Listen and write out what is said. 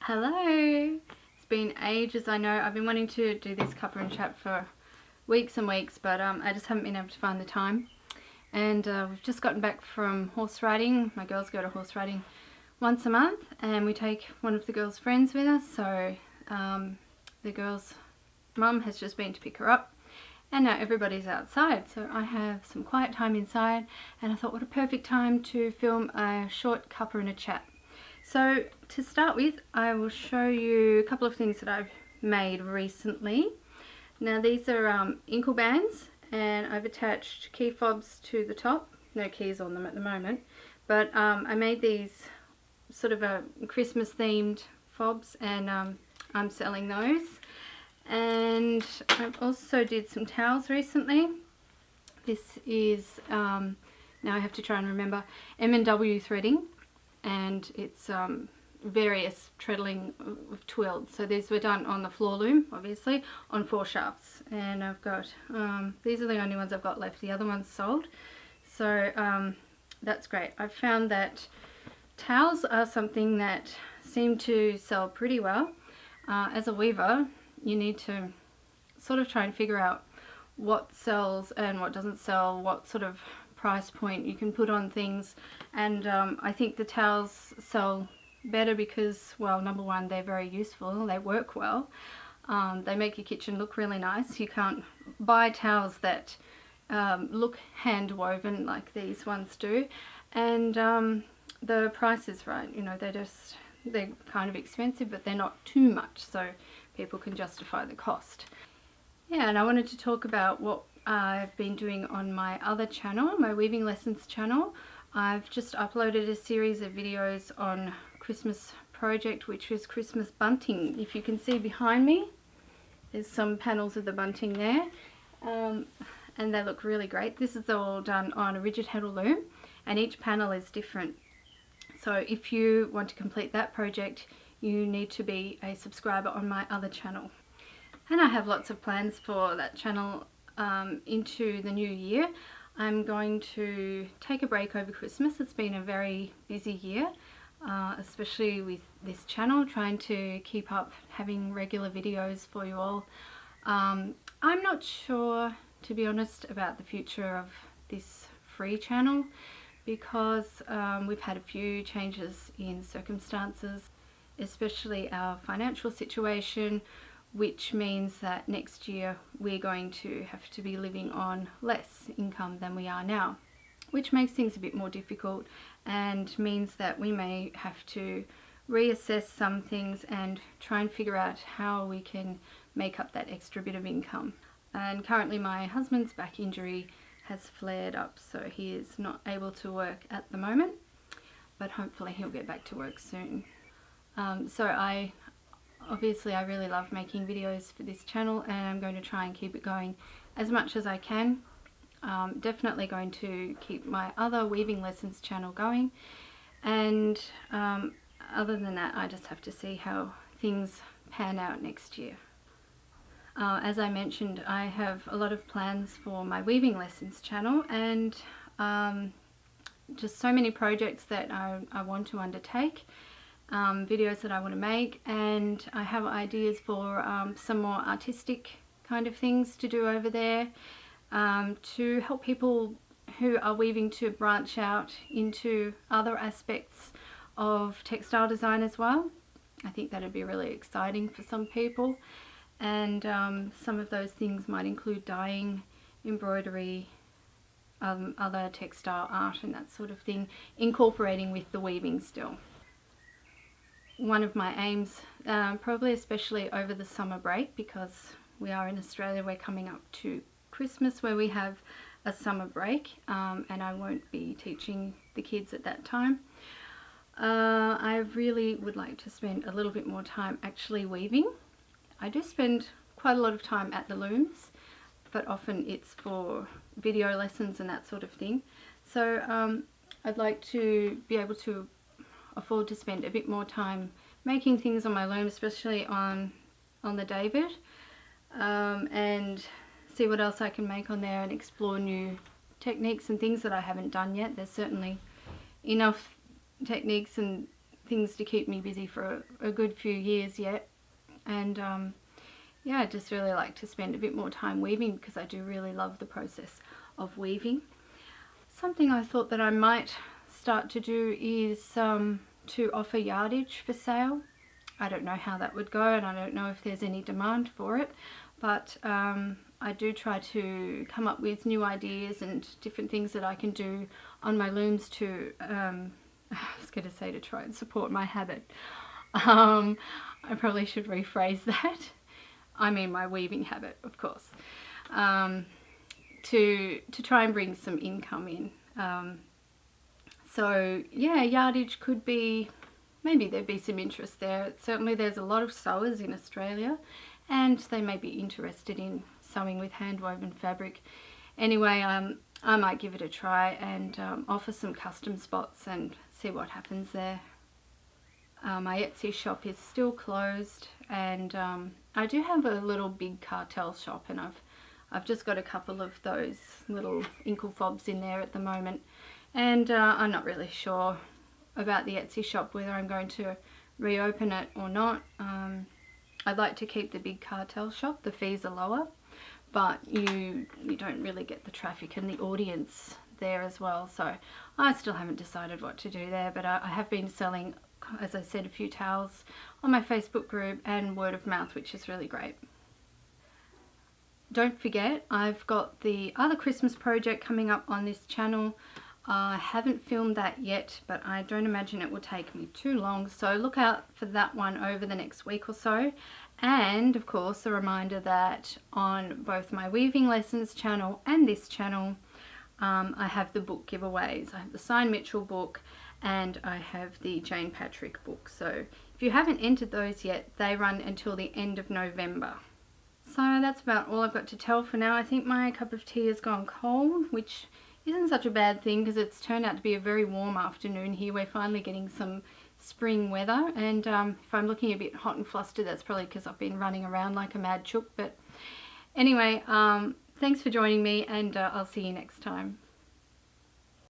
Hello! It's been ages, I know. I've been wanting to do this Cuppa and chat for weeks and weeks, but I just haven't been able to find the time. And we've just gotten back from horse riding. My girls go to horse riding once a month, and we take one of the girls' friends with us. So the girls' mum has just been to pick her up, and now everybody's outside. So I have some quiet time inside, and I thought what a perfect time to film a short Cuppa and a chat. So to start with, I will show you a couple of things that I've made recently. Now these are inkle bands, and I've attached key fobs to the top. No keys on them at the moment, but I made these sort of a Christmas themed fobs, and I'm selling those. And I've also did some towels recently. This is, now I have to try and remember, M&W threading, and it's various treadling of twilled. So these were done on the floor loom, obviously, on 4 shafts, and I've got these are the only ones I've got left. The other ones sold, so that's great. I've found that towels are something that seem to sell pretty well. As a weaver, you need to sort of try and figure out what sells and what doesn't sell, what sort of price point you can put on things, and I think the towels sell better because, well, number one, they're very useful, they work well, they make your kitchen look really nice. You can't buy towels that look hand woven like these ones do, and the price is right. You know, they're kind of expensive, but they're not too much, so people can justify the cost. Yeah, and I wanted to talk about what I've been doing on my other channel, my Weaving Lessons channel. I've just uploaded a series of videos on Christmas project, which was Christmas bunting. If you can see behind me, there's some panels of the bunting there, and they look really great. This is all done on a rigid heddle loom, and each panel is different. So if you want to complete that project, you need to be a subscriber on my other channel. And I have lots of plans for that channel into the new year. I'm going to take a break over Christmas. It's been a very busy year, especially with this channel, trying to keep up having regular videos for you all. I'm not sure, to be honest, about the future of this free channel, because we've had a few changes in circumstances, especially our financial situation, which means that next year we're going to have to be living on less income than we are now, which makes things a bit more difficult and means that we may have to reassess some things and try and figure out how we can make up that extra bit of income. And currently my husband's back injury has flared up, so he is not able to work at the moment, but hopefully he'll get back to work soon. Obviously I really love making videos for this channel, and I'm going to try and keep it going as much as I can. Definitely going to keep my other Weaving Lessons channel going, and other than that, I just have to see how things pan out next year. As I mentioned, I have a lot of plans for my Weaving Lessons channel, and just so many projects that I want to undertake. Videos that I want to make, and I have ideas for some more artistic kind of things to do over there, to help people who are weaving to branch out into other aspects of textile design as well. I think that would be really exciting for some people, and some of those things might include dyeing, embroidery, other textile art and that sort of thing, incorporating with the weaving still. One of my aims, probably especially over the summer break, because we are in Australia, we're coming up to Christmas where we have a summer break, and I won't be teaching the kids at that time. I really would like to spend a little bit more time actually weaving. I do spend quite a lot of time at the looms, but often it's for video lessons and that sort of thing. So I'd like to be able to afford to spend a bit more time making things on my loom, especially on the David, and see what else I can make on there and explore new techniques and things that I haven't done yet. There's certainly enough techniques and things to keep me busy for a good few years yet. And yeah, I just really like to spend a bit more time weaving because I do really love the process of weaving. Something I thought that I might start to do is to offer yardage for sale. I don't know how that would go, and I don't know if there's any demand for it, but I do try to come up with new ideas and different things that I can do on my looms to, I was going to say, to try and support my habit. I probably should rephrase that. I mean my weaving habit, of course. To try and bring some income in. So yeah, yardage could be, maybe there'd be some interest there. Certainly there's a lot of sewers in Australia and they may be interested in sewing with hand-woven fabric. Anyway, I might give it a try and offer some custom spots and see what happens there. My Etsy shop is still closed, and I do have a little big cartel shop, and I've just got a couple of those little inkle fobs in there at the moment, and I'm not really sure about the Etsy shop, whether I'm going to reopen it or not. I'd like to keep the big cartel shop. The fees are lower, but you don't really get the traffic and the audience there as well, so I still haven't decided what to do there. But I have been selling, as I said, a few towels on my Facebook group and word of mouth, which is really great. Don't forget, I've got the other Christmas project coming up on this channel. I haven't filmed that yet, but I don't imagine it will take me too long, so look out for that one over the next week or so. And of course, a reminder that on both my weaving lessons channel and this channel, I have the book giveaways. I have the Signed Mitchell book and I have the Jane Patrick book. So if you haven't entered those yet, they run until the end of November. So that's about all I've got to tell for now. I think my cup of tea has gone cold, which isn't such a bad thing because it's turned out to be a very warm afternoon here. We're finally getting some spring weather, and if I'm looking a bit hot and flustered, that's probably because I've been running around like a mad chook. But anyway, thanks for joining me, and I'll see you next time.